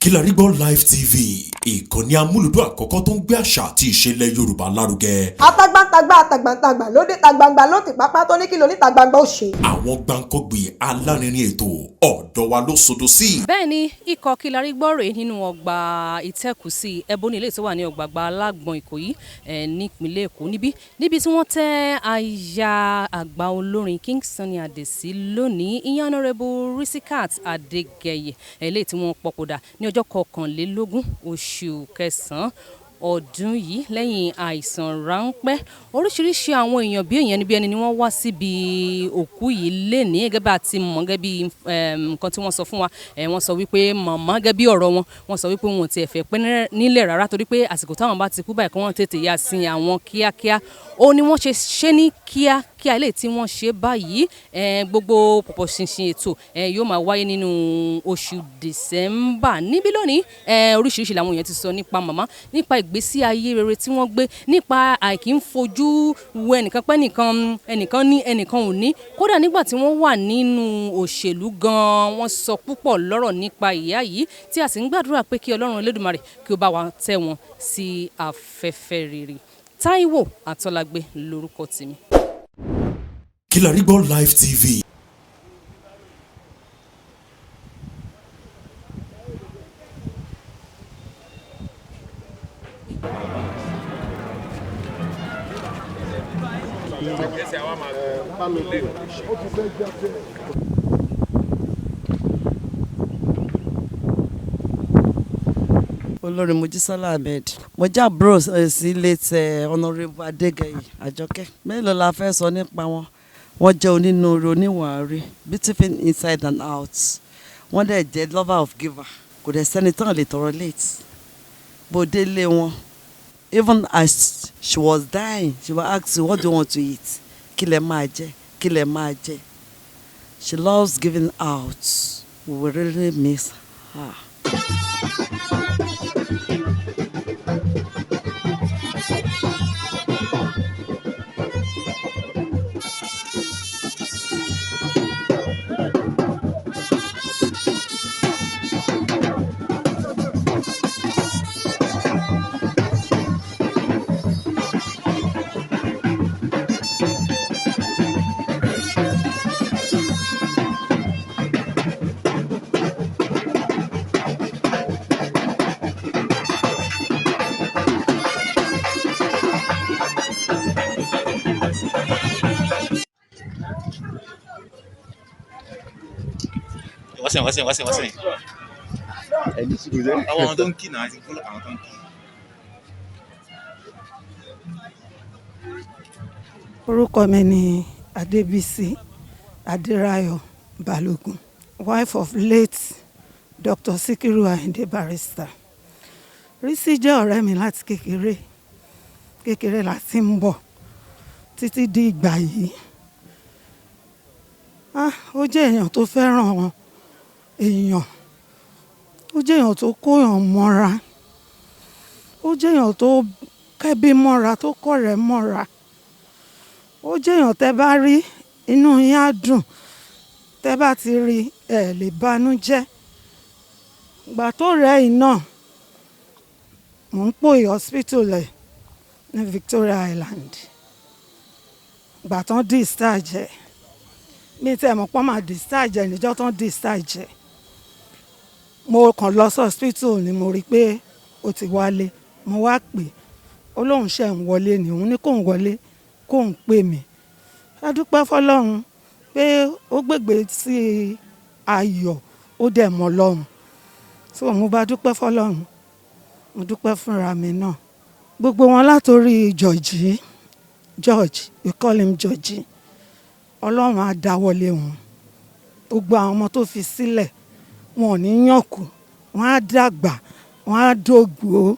Kilarigbo Live TV, ìkànnì amúlùdún àkọ́kọ́ tó ń gbé àṣà àti ìṣẹ̀lẹ̀ Yorùbá lárugẹ. Atagbantagba lóde tagbangba ló ti pápá tó ní kí ló ní tagbangba ó ṣe. Àwọn gbàǹkọ́gbì alárinrin ètò ọ̀dọ́ wa ló sodo sí. Bẹ́ẹ̀ni, ikọ̀ Kilarigbo rèé nínú ọgbà ìtẹ́kùsí ẹbọnì ilé tó wà ní ọgbàgbà alágbọ̀n Ìkòyí nípínlẹ̀ Èkó níbí tí wọ́n tẹ́ aya àgbà olórin King Sunny Adé sí lónìí, ìyẹn Honorable Risikat Adégẹyẹ eléyìí tí wọ́n pọ̀pọ̀dà ní ọjọ́ 21 oṣù kẹsàn-án ọdún yìí lẹ́yìn àìsàn ráńpẹ́. Oríṣiríṣi àwọn èèyàn bí èèyàn níbi ẹni ni wọ́n wá síbi òkú yìí lénìí gẹ́gẹ́ bá ti mọ̀ gẹ́gẹ́ bí nǹkan tí wọ́n sọ fún wa. Wọ́n sọ wípé màmá gẹ́gẹ́ bí ọ̀rọ̀ wọn, wọ́n sọ wípé wọn ò tiẹ̀ fẹ́ pẹ́ nílẹ̀ rárá torí pé àsìkò táwọn bá ti kú báyìí kí wọ́n tètè yá sin àwọn kíákíá. Ó ní wọ́n ṣe ní kíákíá eléyìí tí wọ́n ṣe báyìí. Gbogbo pọ̀pọ̀ ṣinṣin ètò yóò máa wáyé nínú oṣù December. Níbí lónìí oríṣiríṣi làwọn èèyàn ti sọ nípa màmá, nípa ìgbésí ayé rere tí wọ́n gbé, nípa àìkí ń fojú wo ẹnìkan pẹ́ ẹnìkan ní ẹnìkan ò ní. Kódà nígbà tí wọ́n wà nínú òṣèlú gan-an, wọ́n sọ púpọ̀ lọ́rọ̀ nípa ìyá yìí tí a sì ń gbàdúrà pé kí Ọlọ́run Elédùmarè kí ó bá wa tẹ́ wọn sí afẹ́fẹ́ rere. Táíwò Àtọ́lágbé lórúkọ tèmi. Kilarigbo Live TV. Olórí Mojísọ́lá Ahmed, mo jẹ́ àbúrò sí late Honorable Adégẹyẹ Àjọkẹ́. Mélòó la fẹ́ sọ nípa wọn? Wọ́n jẹ́ onínúure, oníwàárí, beautiful inside and out. Wọ́n dẹ̀ jẹ́ lover of giver. Kò dẹ̀ sẹ́ni tán lè tọrọ late. Bó délé wọn, even as she was dying, she was asked, what do you want to eat? Kí lẹ máa jẹ? Kí lẹ máa jẹ? She loves giving out. We will really miss her. What's it? Àwọn tó ń kí náà àti fúlọ̀ àwọn tó ń kí. Orúkọ mi ni Adébísí Adéráyọ̀ Balógun, wife of late Dr. Sikiru Ayinde Barrister. Rísí jẹ́ ọ̀rẹ́ mi láti kékeré láti ń bọ̀ títí di ìgbà yìí. Ó jẹ́ èèyàn tó fẹ́ràn èèyàn, ó jẹ́ èèyàn tó kóyàn mọ́ra, ó jẹ́ èèyàn tó kẹ́bí mọ́ra, tó kọ̀rẹ́ mọ́ra, ó jẹ́ èèyàn tẹ́ bá rí inú yín á dùn, tẹ́ bá ti rí ẹ lè banújẹ́. Ìgbà tó rẹ̀ yìí náà, mò ń pòyì hospital ẹ̀ ní Victoria Island. Ìgbà tán discharge ẹ̀, mi tẹ́ mọ̀ pọ́n máa discharge ẹ̀ níjọ́ tán discharge ẹ̀. Mo kàn lọ sí hospital ni mo rí pé ó ti wálé. Mo wá pè, ó lóun ṣe ń wọlé ni, òun ní kóun wọlé kóun pè mí. A dúpẹ́ fọ́lọ́run pé ó gbègbè sí ayọ̀, ó dẹ̀ mọ́ lọ́run. So mo bá dúpẹ́ fọ́lọ́run, mo dúpẹ́ fúnra mi náà. Gbogbo wọn látorí George, we call him George. Ọlọ́run á dáwọ́lé wọn. Gbogbo àwọn ọmọ tó fi sílẹ̀, wọn ò ní yànkù, wọn á dàgbà, wọn á dògbò,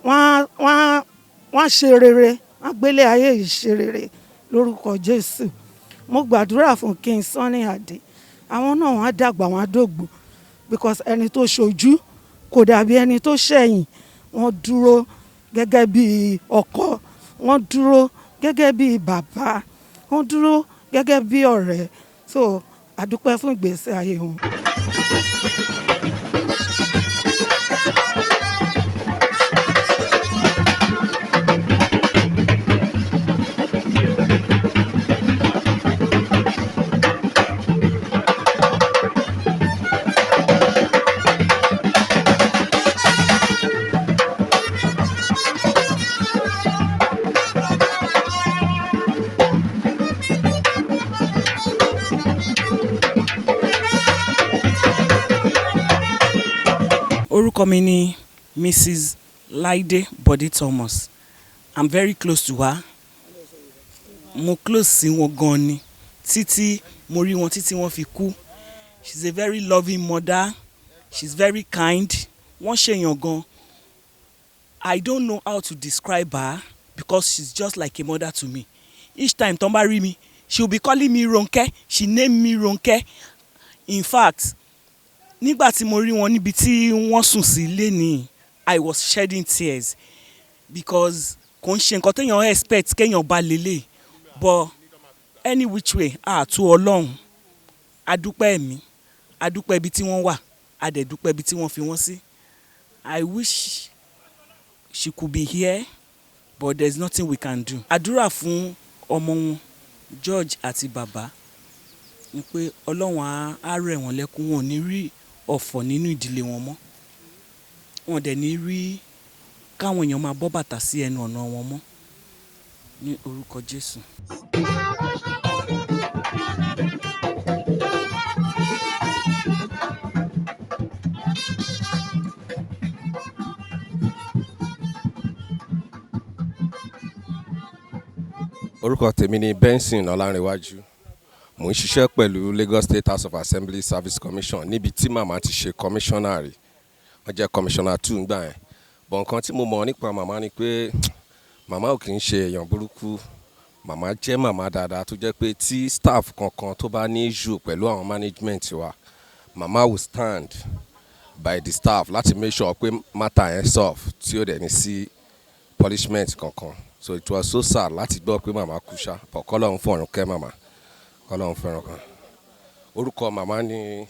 wọn á ṣe rere, wọn á gbélé ayé yìí ṣe rere lórúkọ Jésù. Mo gbàdúrà fún King Sunny Adé, àwọn náà wọn á dàgbà, wọn á dògbò, because ẹni tó ṣojú kò dàbí ẹni tó ṣẹ̀yìn. Wọ́n dúró gẹ́gẹ́ bí ọkọ, wọ́n dúró gẹ́gẹ́ bí bàbá, wọ́n dúró gẹ́gẹ́ bí ọ̀rẹ́. So a dúpẹ́ fún ìgbésí ayé wọn. Orúkọ mi ni Mrs. Laide Bode Thomas. I'm very close to her. Mo close sí wọn gan ni. Títí mo rí wọn títí wọ́n fi kú. She's a very loving mother. She's very kind. Wọ́n ṣèyàn gan. I don't know how to describe her because she's just like a mother to me. Each time tó bá rí mi, she'll be calling me Ronke. She named me Ronke. In fact, nígbà tí mo rí wọn níbi tí wọ́n sùn sí lénìí, I was shedding tears because kò ń ṣe nǹkan téèyàn expect kéèyàn bá lélẹ̀. But any which way, tó Ọlọ́run, a dúpẹ́ ẹ̀mí, a dúpẹ́ ibi tí wọ́n wà, a dẹ̀ dúpẹ́ ibi tí wọ́n fi wọ́n sí. I wish she could be here, but there's nothing we can do. Àdúrà fún ọmọ wọn George àti bàbá ni pé Ọlọ́run á rẹ̀ wọ́n lẹ́kún, wọn ò ní rí ọ̀fọ̀ nínú ìdílé wọn mọ́. Wọn dẹ̀ ní rí káwọn èèyàn máa bọ́ bàtà sí ẹnu ọ̀nà wọn mọ́. Ní orúkọ Jésù. Orúkọ tèmi ni Benson Ọlárẹ̀wájú. Mo ń ṣiṣẹ́ pẹ̀lú Lagos State House of Assembly Service Commission níbi tí màmá ti ṣe commissioner rí. Wọ́n jẹ́ commissioner 2 ńgbà yẹn. Bọ̀ nǹkan tí mo mọ̀ nípa màmá ni pé màmá ò kì í ṣe èèyàn burúkú. Màmá jẹ́ màmá dáadáa tó jẹ́ pé tí staff kankan tó bá ní issue pẹ̀lú àwọn management wa, màmá will stand by the staff láti make sure pé matter yẹn solve tí ó dẹ̀ ní sí punishment kankan. So it was so sad láti gbọ́ pé màmá kú ṣá. But k'Ọlọ́run fọ̀run kẹ́ màmá. K'Ọlọ́run fẹ́ràn kan. Orúkọ màmá ni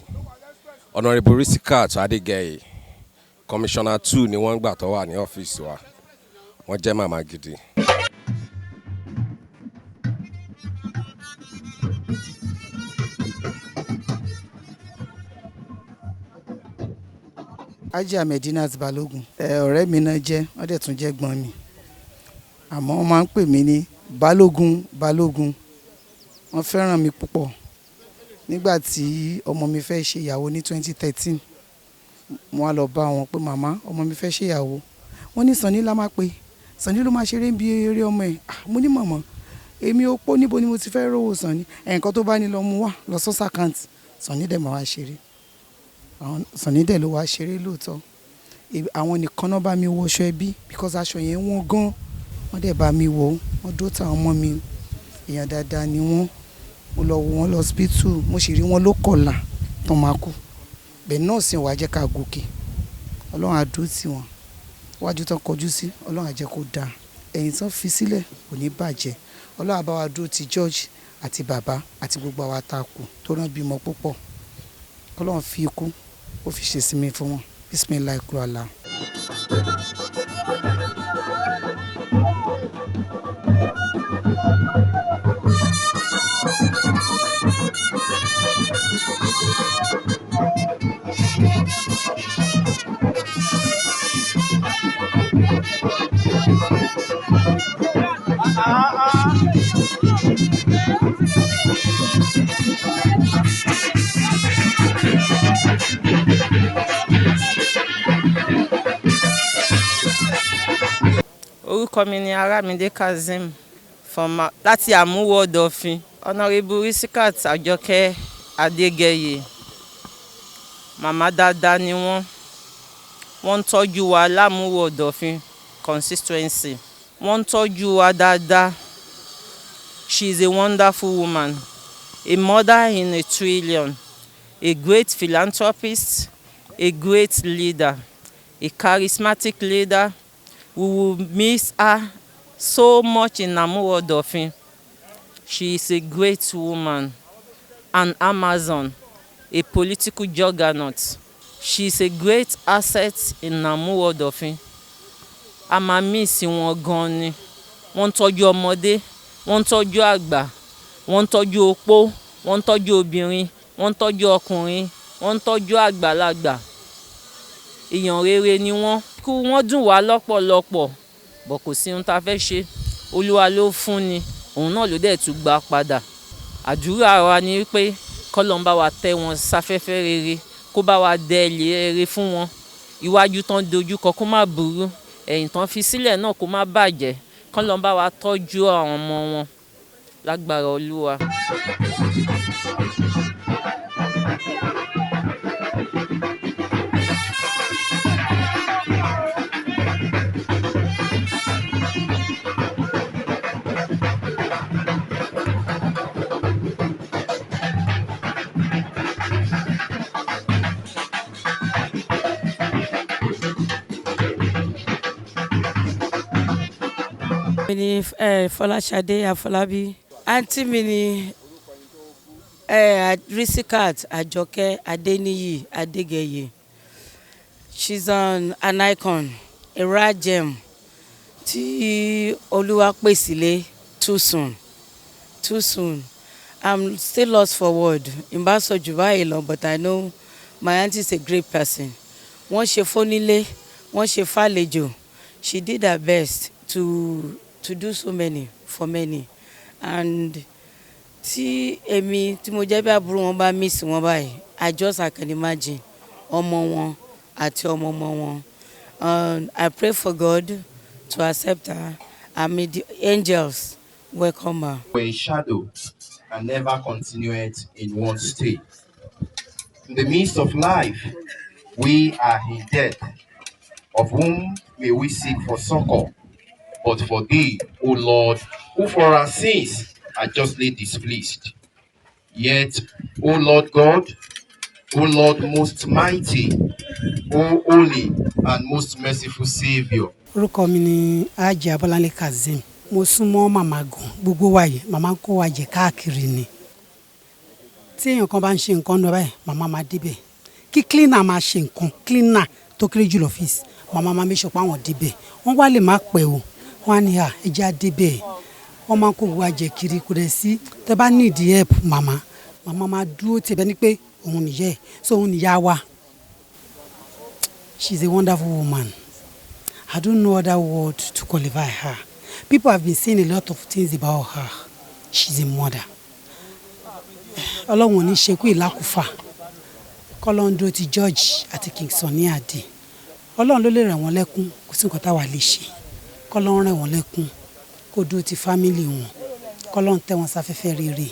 Honourable Risikat Adégẹyè. Commissioner 2 ni wọ́n gbà tó wà ní ọ́fíìsì wa. Wọ́n jẹ́ màmá gidi. Ajia Medinat Balogun ọ̀rẹ́ mi náà jẹ́, wọ́n dẹ̀ tún jẹ́ gbọ́n mi, àmọ́ wọ́n máa ń pè mí ní Balógun Balógun. Wọ́n fẹ́ràn mi púpọ̀. Nígbà tí ọmọ mi fẹ́ ṣe ìyàwó ní 2013, mo wá lọ bá wọn pé màmá ọmọ mi fẹ́ ṣe ìyàwó. Wọ́n ní Sànní la máa pè, Sànní ló máa ṣeré bí eré ọmọ ẹ̀. Mo ní màmá, èmi ó pọ́ níbo ni mo ti fẹ́ rówó Sànní, nǹkan tó bá ní lọ mú wá lọ sọ́sà àkáǹtì, Sànní dẹ̀ máa wá ṣeré. Sànní dẹ̀ ló wá ṣeré lóòótọ́. Àwọn nìkan náà bá mi wọṣọ ẹbí because aṣọ yẹn wọ́n gan. Wọ́n dẹ̀ bá mi wọ̀, wọ́n dó ta ọmọ mi, èèyàn dáadáa ni wọ́n. Mo lọ wo wọn lọ hospital, mo sì rí wọn ló kọ̀la tó máa kú. Bẹ́ẹ̀ náà sì wá jẹ́ ká gòkè. Ọlọ́run á dúró tì wọ́n. Wájú tán kọjú sí, Ọlọ́run á jẹ́ kó dáa. Ẹ̀yìn tán fi sílẹ̀ kò ní bàjẹ́. Ọlọ́run á bá wa dúró ti George àti bàbá àti gbogbo àwa tá a kù tó rán bímọ púpọ̀. Ọlọ́run fi ikú ó fi ṣe sinmi fún wọn. Bismillah Allah. Orúkọ mi ni Aramide Kazeem láti Àmúwò Ọ̀dọ̀fin. Honourable Risikat Àjọkẹ́ Adégẹyè, màmá dáadáa ni wọ́n. Wọ́n ń tọ́jú wa lámúwò Ọ̀dọ̀fin constituency. Wọ́n ń tọ́jú wa dáadáa. She is a wonderful woman, a mother in a trillion, a great philanthropist, a great leader, a charismatic leader. We will miss her so much in Àmúwò Ọ̀dọ̀fin. She is a great woman, an Amazon, a political juggernaut. She is a great asset in Àmúwò Ọ̀dọ̀fin. A máa miss wọn gan ni. Wọ́n ń tọ́jú ọmọdé, wọ́n ń tọ́jú àgbà, wọ́n ń tọ́jú opó, wọ́n ń tọ́jú obìnrin, wọ́n ń tọ́jú ọkùnrin, wọ́n ń tọ́jú àgbàlagbà. Èèyàn rere ni wọ́n. Ikú wọn dùn wá lọ́pọ̀lọpọ̀, bọ̀ kò sí ohun tá a fẹ́ ṣe. Olúwa ló fún ni, òun náà ló dẹ̀ tún gbà padà. Àdúrà wa ni pé k'Ọlọ́run bá wa tẹ́ wọn sáfẹ́fẹ́ rere, kó bá wa dẹ ilé rere fún wọn. iwájú tán dojúkọ kó má burú, ẹ̀yìn tán fi sílẹ̀ náà kó má bàjẹ́, kán lọ́n bá wa tọ́jú àwọn ọmọ wọn lágbára Olúwa. Mi ni Fọláṣadé Afọlábí. Àǹtí mi ni Risikat Àjọkẹ́ Adéníyì Adégẹyè. She's an icon, a rare gem tí Olúwa pè sílé too soon. I'm still lost for word. Ìbá sọ jù báyìí lọ, but I know my auntie is a great person. Wọ́n ṣe fónílé, wọ́n ṣe fàlejò. She did her best to do so many for many, and tí èmi tí mo jẹ́ bí àbúrò wọn bá miss wọn báyìí, I can imagine ọmọ wọn àti ọmọ ọmọ wọn. I pray for God to accept her, and may the angels welcome her. A shadow and never continued in one state. In the midst of life, we are in debt, of whom may we seek for succor. But for thee, O Lord, who for our sins are justly displeased. Yet, O Lord God, O Lord most mighty, O holy and most merciful Savior. Orúkọ mi ni Ajé Abọ́láńlé Kazeem. Mo súnmọ́ màmá gan. Gbogbo wa yìí, màmá ń kó wa jẹ káàkiri ni. Tí èèyàn kan bá ń ṣe nǹkan lọ báyìí, màmá máa débẹ̀. Kí cleaner máa ṣe nǹkan, cleaner tó kéré jù lọ́fíìsì, màmá máa make sure pé àwọn débẹ̀. Wọ́n wá lè má pẹ́ o. Wọ́n á ní ẹjẹ́ á débẹ̀. Wọ́n máa ń kó wa jẹ kiri kò dẹ̀ sí. Tẹ́ bá need help màmá máa dúró tẹ̀ bẹ́ẹ̀ ni pé òun nìyẹn. So òun nìyá wa. She's a wonderful woman. I don't know other word to qualify her. People have been saying a lot of things about her. She's a mother. Ọlọ́run ò ní ṣekú ìlákùfà. Kọ́lọ́run dúró ti George àti King Sunny Adé. Ọlọ́run ló lè rẹ̀ wọ́n lẹ́kún, kò sí nǹkan táwa lè ṣe. Kọ́lọ́run rẹ̀ wọ́n lẹ́kún, kó dúró ti family wọn. Kọ́lọ́run tẹ́ wọn sáfẹ́fẹ́ rere.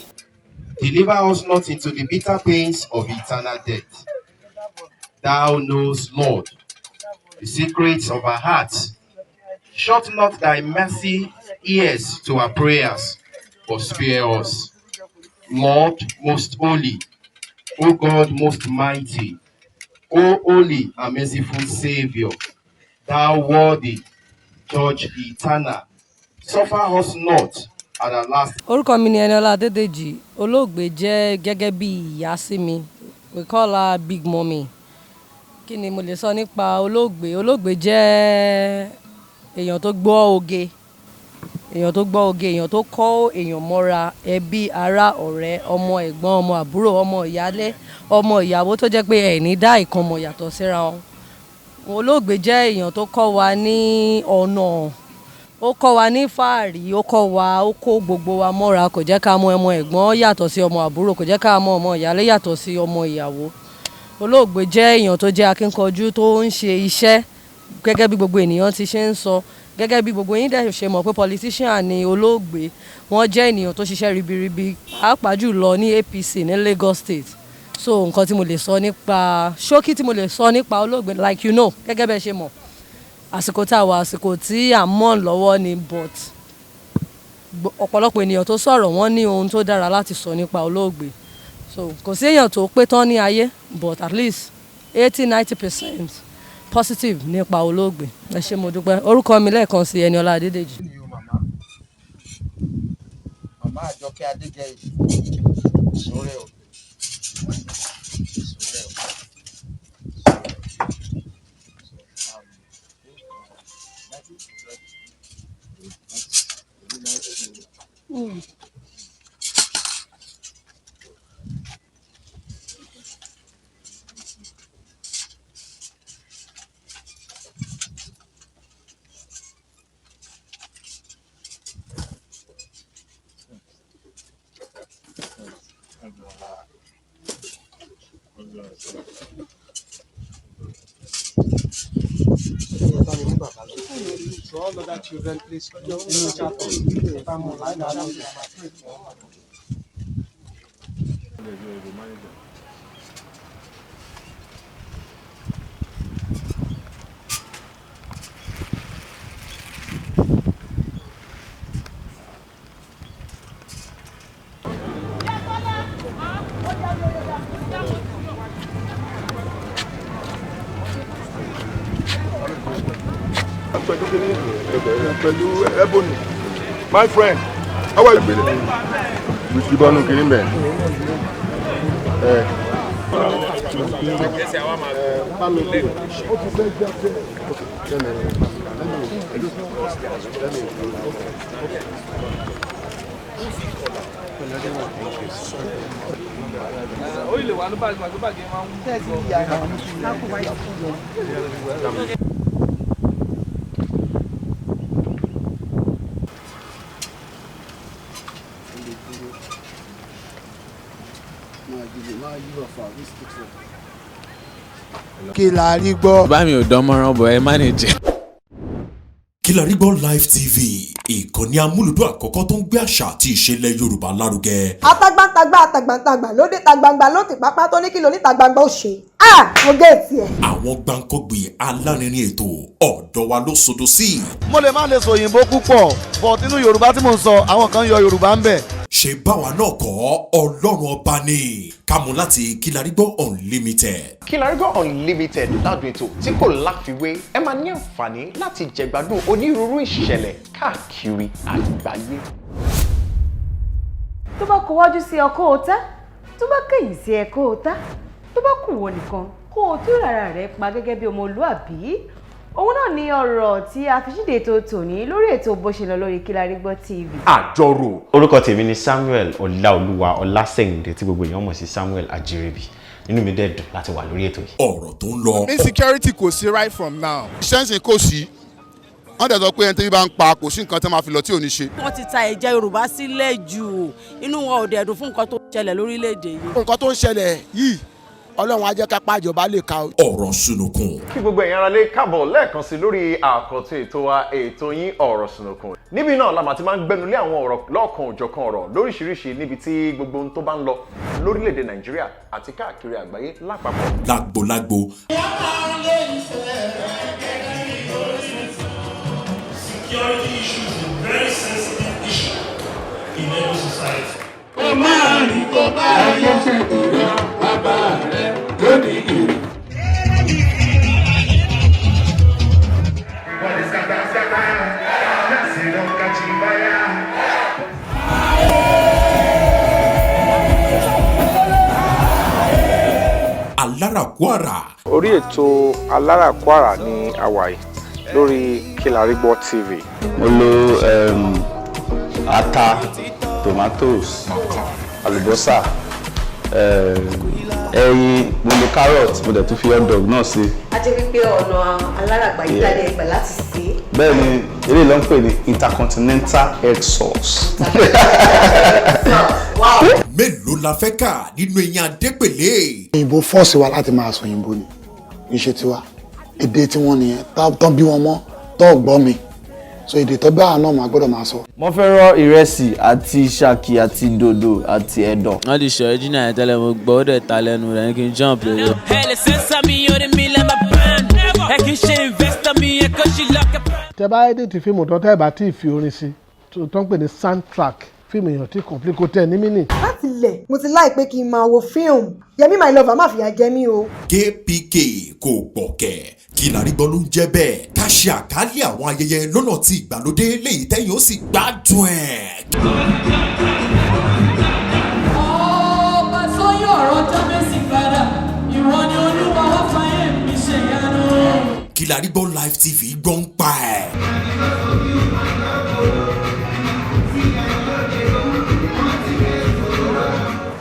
Deliver us not into the bitter pains of eternal death. Thou knowest, Lord, the secrets of our hearts. Shut not thy mercy ears to our prayers, but spare us. Lord most holy, O God most mighty, O holy and merciful Savior, thou worthy, Judge eternal, suffer us not at the last. Orúkọ mi ni Eniola Adédèjì. Olóògbé jẹ́ gẹ́gẹ́ bí ìyá sí mi. We call her Big Mommy. Kí ni mo lè sọ nípa olóògbé? Olóògbé jẹ́ èèyàn tó gbọ́ oge. Èèyàn tó kọ́ èèyàn mọ́ra, ẹbí, ará, ọ̀rẹ́, ọmọ ẹ̀gbọ́n, ọmọ àbúrò, ọmọ ìyálé, ọmọ ìyàwó tó jẹ́ pé ẹ̀ní dá ìkan mọ̀ yàtọ̀ síra wọn. Olóògbé jẹ́ èèyàn tó kọ́ wa ní ọ̀nà, ó kọ́ wa ní fàárí, ó kó gbogbo wa mọ́ra, kò jẹ́ ká mọ ọmọ ẹ̀gbọ́n yàtọ̀ sí ọmọ àbúrò, kò jẹ́ ká mọ ọmọ ìyálé yàtọ̀ sí ọmọ ìyàwó. Olóògbé jẹ́ èèyàn tó jẹ́ akíkanjú tó ń ṣe iṣẹ́ gẹ́gẹ́ bí gbogbo ènìyàn ti ṣe ń sọ. Gẹ́gẹ́ bí gbogbo yín dẹ̀ ṣe mọ̀ pé politician ni olóògbé, wọ́n jẹ́ ènìyàn tó ṣiṣẹ́ ribiribi, pàápàá jùlọ ní APC ní Lagos State. So nǹkan tí mo lè sọ nípa ṣókí tí mo lè sọ nípa olóògbé, like you know, gẹ́gẹ́ bẹ́ẹ̀ ṣe mọ̀, àsìkò tá a wà àsìkò tí à ń mọ̀ lọ́wọ́ ni, but ọ̀pọ̀lọpọ̀ ènìyàn tó sọ̀rọ̀ wọ́n ní ohun tó dára láti sọ nípa olóògbé. So kò sí èèyàn tó pé tán ní ayé, but at least 80-90% positive nípa olóògbé. Ẹ ṣé mo dúpẹ́. Orúkọ mi lẹ́ẹ̀kan sí Eniola Adédèjì. Màmá Àjọkẹ́ Adégẹyè. Sọ́rẹ́ o. all other children, please. My friend, how are you? With the banu kiri men. Kilarigbo. Bá mi ò dán mọ́rán bọ̀ ẹ manage. Kilarigbo Live TV ìkànnì amúlùdún àkọ́kọ́ tó ń gbé àṣà àti ìṣẹ̀lẹ̀ Yorùbá lárugẹ. Atagbantagba lóde tagbangba ló ti pápá tó ní kí ló ní tagbangba ó ṣe. Mo gé ètì ẹ̀. Àwọn gbàǹkọ́gbì alárinrin ètò ọ̀dọ́ wa ló sodo sí. Mo lè má lè sọ òyìnbó púpọ̀ but nínú Yorùbá tí mò ń sọ àwọn kan yọ Yorùbá ń bẹ̀. Ṣé báwa náà kọ́ Ọlọ́run ọba ni kámú láti Kilarigbo Unlimited. Kilarigbo Unlimited ládùn ètò tí kò láfiwé ẹ máa ní àǹfààní láti jẹ̀gbádùn onírúurú ìṣẹ̀lẹ̀ káàkiri àgbáyé. Tó bá kó wájú sí ọkọ ọ̀tá, tó bá kẹ̀yìn sí ẹ̀kọ́ ọ̀tá, tó bá kù wọ́n nìkan kó o tún rárá rẹ̀ pa gẹ́gẹ́ bí ọmọlúàbí. Òun náà ni ọ̀rọ̀ tí a fi ṣíde ètò tòní lórí ètò bó ṣe lọ lórí Kilarigbo TV. Àjọrò. Orúkọ tèmi ni Samuel Ọláolúwa Ọlásẹ̀yìndé tí gbogbo èèyàn mọ̀ sí Samuel Ajirebi. Inú mi dẹ̀ dùn láti wà lórí ètò yìí. Ọ̀rọ̀ tó ń lọ. Insecurity kò sí right from now. Ṣẹ́ǹsì kò sí. Wọ́n dẹ̀ sọ pé ẹni tí bá ń pa kò sí nǹkan tó máa fi lọ tí ò ní ṣe. Wọ́n ti ta ẹ̀jẹ̀ Yorùbá sílẹ̀ jù. Inú wọn ò dẹ̀ dùn fún nǹkan tó ń ṣẹlẹ̀ lórílẹ̀‐èdè yìí. Nǹkan tó ń ṣẹlẹ̀ yìí Ọlọ́run á jẹ́ ká pa ìjọba lè ka. Ọ̀rọ̀ sunukun. Kí gbogbo ẹ̀yin ará lé káàbọ̀ lẹ́ẹ̀kan sí lórí àkọ́tún ètò wa ètò yín ọ̀rọ̀ sunukun. Níbi náà la máa ti máa ń gbẹnulé àwọn ọ̀rọ̀ lọ́ọ̀kan òjọ̀kan ọ̀rọ̀ lóríṣiríṣi níbi tí gbogbo ohun tó bá ń lọ lórílẹ̀‐èdè Nàìjíríà àti káàkiri àgbáyé lápapọ̀. Lágbo. Security issues is a very sensitive issue in every society. Ó máa rí kó bá ayé ṣe ìrọ̀ bàbá rẹ̀ lónìí ìrì. Aláràkúàrà. Orí ètò Aláràkúàrà ni a wà yìí lórí Kilarigbo TV. Mo lo ata, tomatoes, àlùbọ́sà, ẹyin, mo lo carrot, mo dẹ̀ tún fi hot dog náà sí. A jẹ́ wípé ọ̀nà aláràgbà yìí dáadé ẹgbẹ̀ láti sè é. Bẹ́ẹ̀ ni eléyìí ló ń pè ní intercontinental egg sauce. Mélòó la fẹ́ kà nínú eyín adépèlé. Òyìnbó fọ́ọ̀sì wa láti máa sọ òyìnbó ni iṣẹ́ tiwa èdè tí wọ́n nìyẹn tán bí wọn mọ́ tó gbọ́ mi so èdè tó bá àná máa gbọ́dọ̀ máa sọ. Mo fẹ́ rọ ìrẹsì àti ṣàkì àti dòdò àti ẹ̀dọ̀. Wọ́n ti ṣe original yẹn tẹ́lẹ̀ mo gbọ́ ó dẹ̀ ta lẹ́nu rẹ̀ kí n jump lórí. Tẹ́ bá edit fíìmù tó tẹ́ bá tí ì fi orin sí tó ń pè ní soundtrack fíìmù èèyàn tí complete kò tẹ̀ ní mínì. Láti ilẹ̀ mo ti láì pé kí n máa wo fíìmù Yẹmí my lover má fìyà jẹ mí o. KPK kò gbọ̀kẹ̀ Kilarigbo ló ń jẹ́ bẹ́ẹ̀ ká ṣe àkálẹ̀ àwọn ayẹyẹ lọ́nà tí ìgbàlódé léyìí tẹ́yìn ó sì gbádùn ẹ̀. Ọba sọ́yìn ọ̀rọ̀ jábẹ́sì padà ìwọ ni Olúwa wá fàyè mi ṣe yanu. Kilarigbo Live TV gbọ́ ń pa ẹ̀.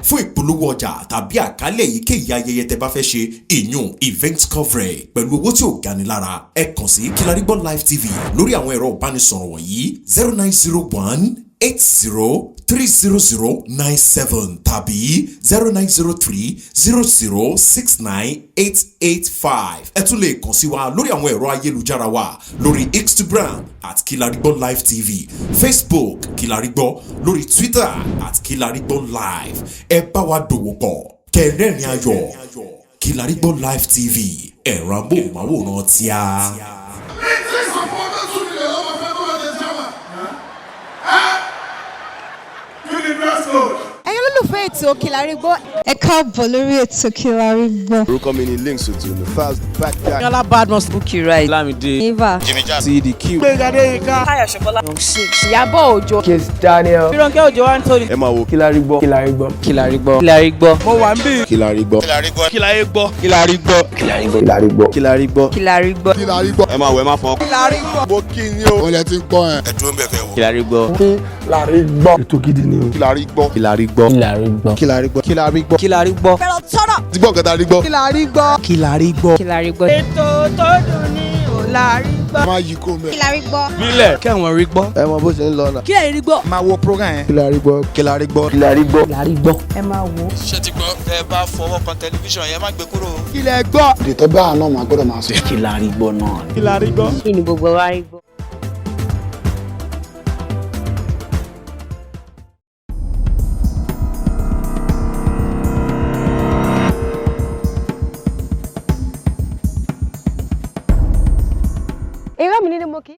Fún ìpolówó ọjà tàbí àkálẹ̀ èyíkéyìí ayẹyẹ tẹ́ bá fẹ́ ṣe ìyún event coverage pẹ̀lú owó tí ò gani lára ẹ kàn sí Kilarigbo Live TV lórí àwọn ẹ̀rọ ìbánisọ̀rọ̀ wọ̀nyí 0901 80 30097 tàbí 0903-0069-885. ẹ tún lè kàn sí wa lórí àwọn ẹ̀rọ ayélujára wa lórí Instagram @Kilarigbo Live TV, Facebook Kilarigbo, lórí Twitter @Kilarigbo Live. ẹ bá wa dòwò pọ̀ kẹrẹ́rìn ayọ̀. Kilarigbo Live TV, ẹ̀rọ amóhùnmáwòrán tíá. ẹ̀yin olólùfẹ́ ètò Kilarigbo. ẹ káàbọ̀ lórí ètò Kilarigbo. orúkọ mi ni links to the fast back guy. Yọlá Badmus Bukky Right. Lamide. Eva. Jimmy Jazz. CDQ. Gbẹ̀gàdé Ika. Táyọ̀ Ṣọ̀bọ́lá. Ìyábọ̀ Òjó. Kiss Daniel. Fírànkẹ́ Òjó Anthony. ẹ máa wo Kilarigbo. Kilarigbo. Kilarigbo. Kilarigbo. mo wà ń bí. Kilarigbo. Kilarigbo. Kilarigbo. Kilarigbo. Kilarigbo. Kilarigbo. Kilarigbo. Kilarigbo. ẹ máa wọ ẹ máa fọ. Kilarigbo. mo kí ni o. Olè ti gbọ́ ẹ̀. ẹ dúró ń bẹ̀ fẹ́ wò. Kilarigbo. Kilarigbo. ètò gidi ni o. Kilarigbo. Kilarigbo. Kilarigbo. Kilarigbo. Kilarigbo. Kilarigbo. fẹ́ràn tọ́rọ̀. ti gbọ́ nǹkan Kilarigbo. Kilarigbo. Kilarigbo. Kilarigbo. ètò tó dùn ní Kilarigbo. Má yí kó mẹ́. Kilarigbo. bílẹ̀ kí àwọn rí gbọ́. ẹ mọ bó ṣe ń lọ náà. Kilarigbo. máa wo program yẹn. Kilarigbo. Kilarigbo. Kilarigbo. Kilarigbo. ẹ máa wo. ṣé ti gbọ́ ẹ bá fọwọ́ kan tẹlifíṣàn yẹn má gbé kúrò. ilẹ̀ gbọ́. Èdè tó bá àná máa gbọ́dọ̀ máa sọ. Kilarigbo náà. Kilarigbo. kí ni gbogbo wa rí gbọ́. ìrọ́ mi ní mo kí.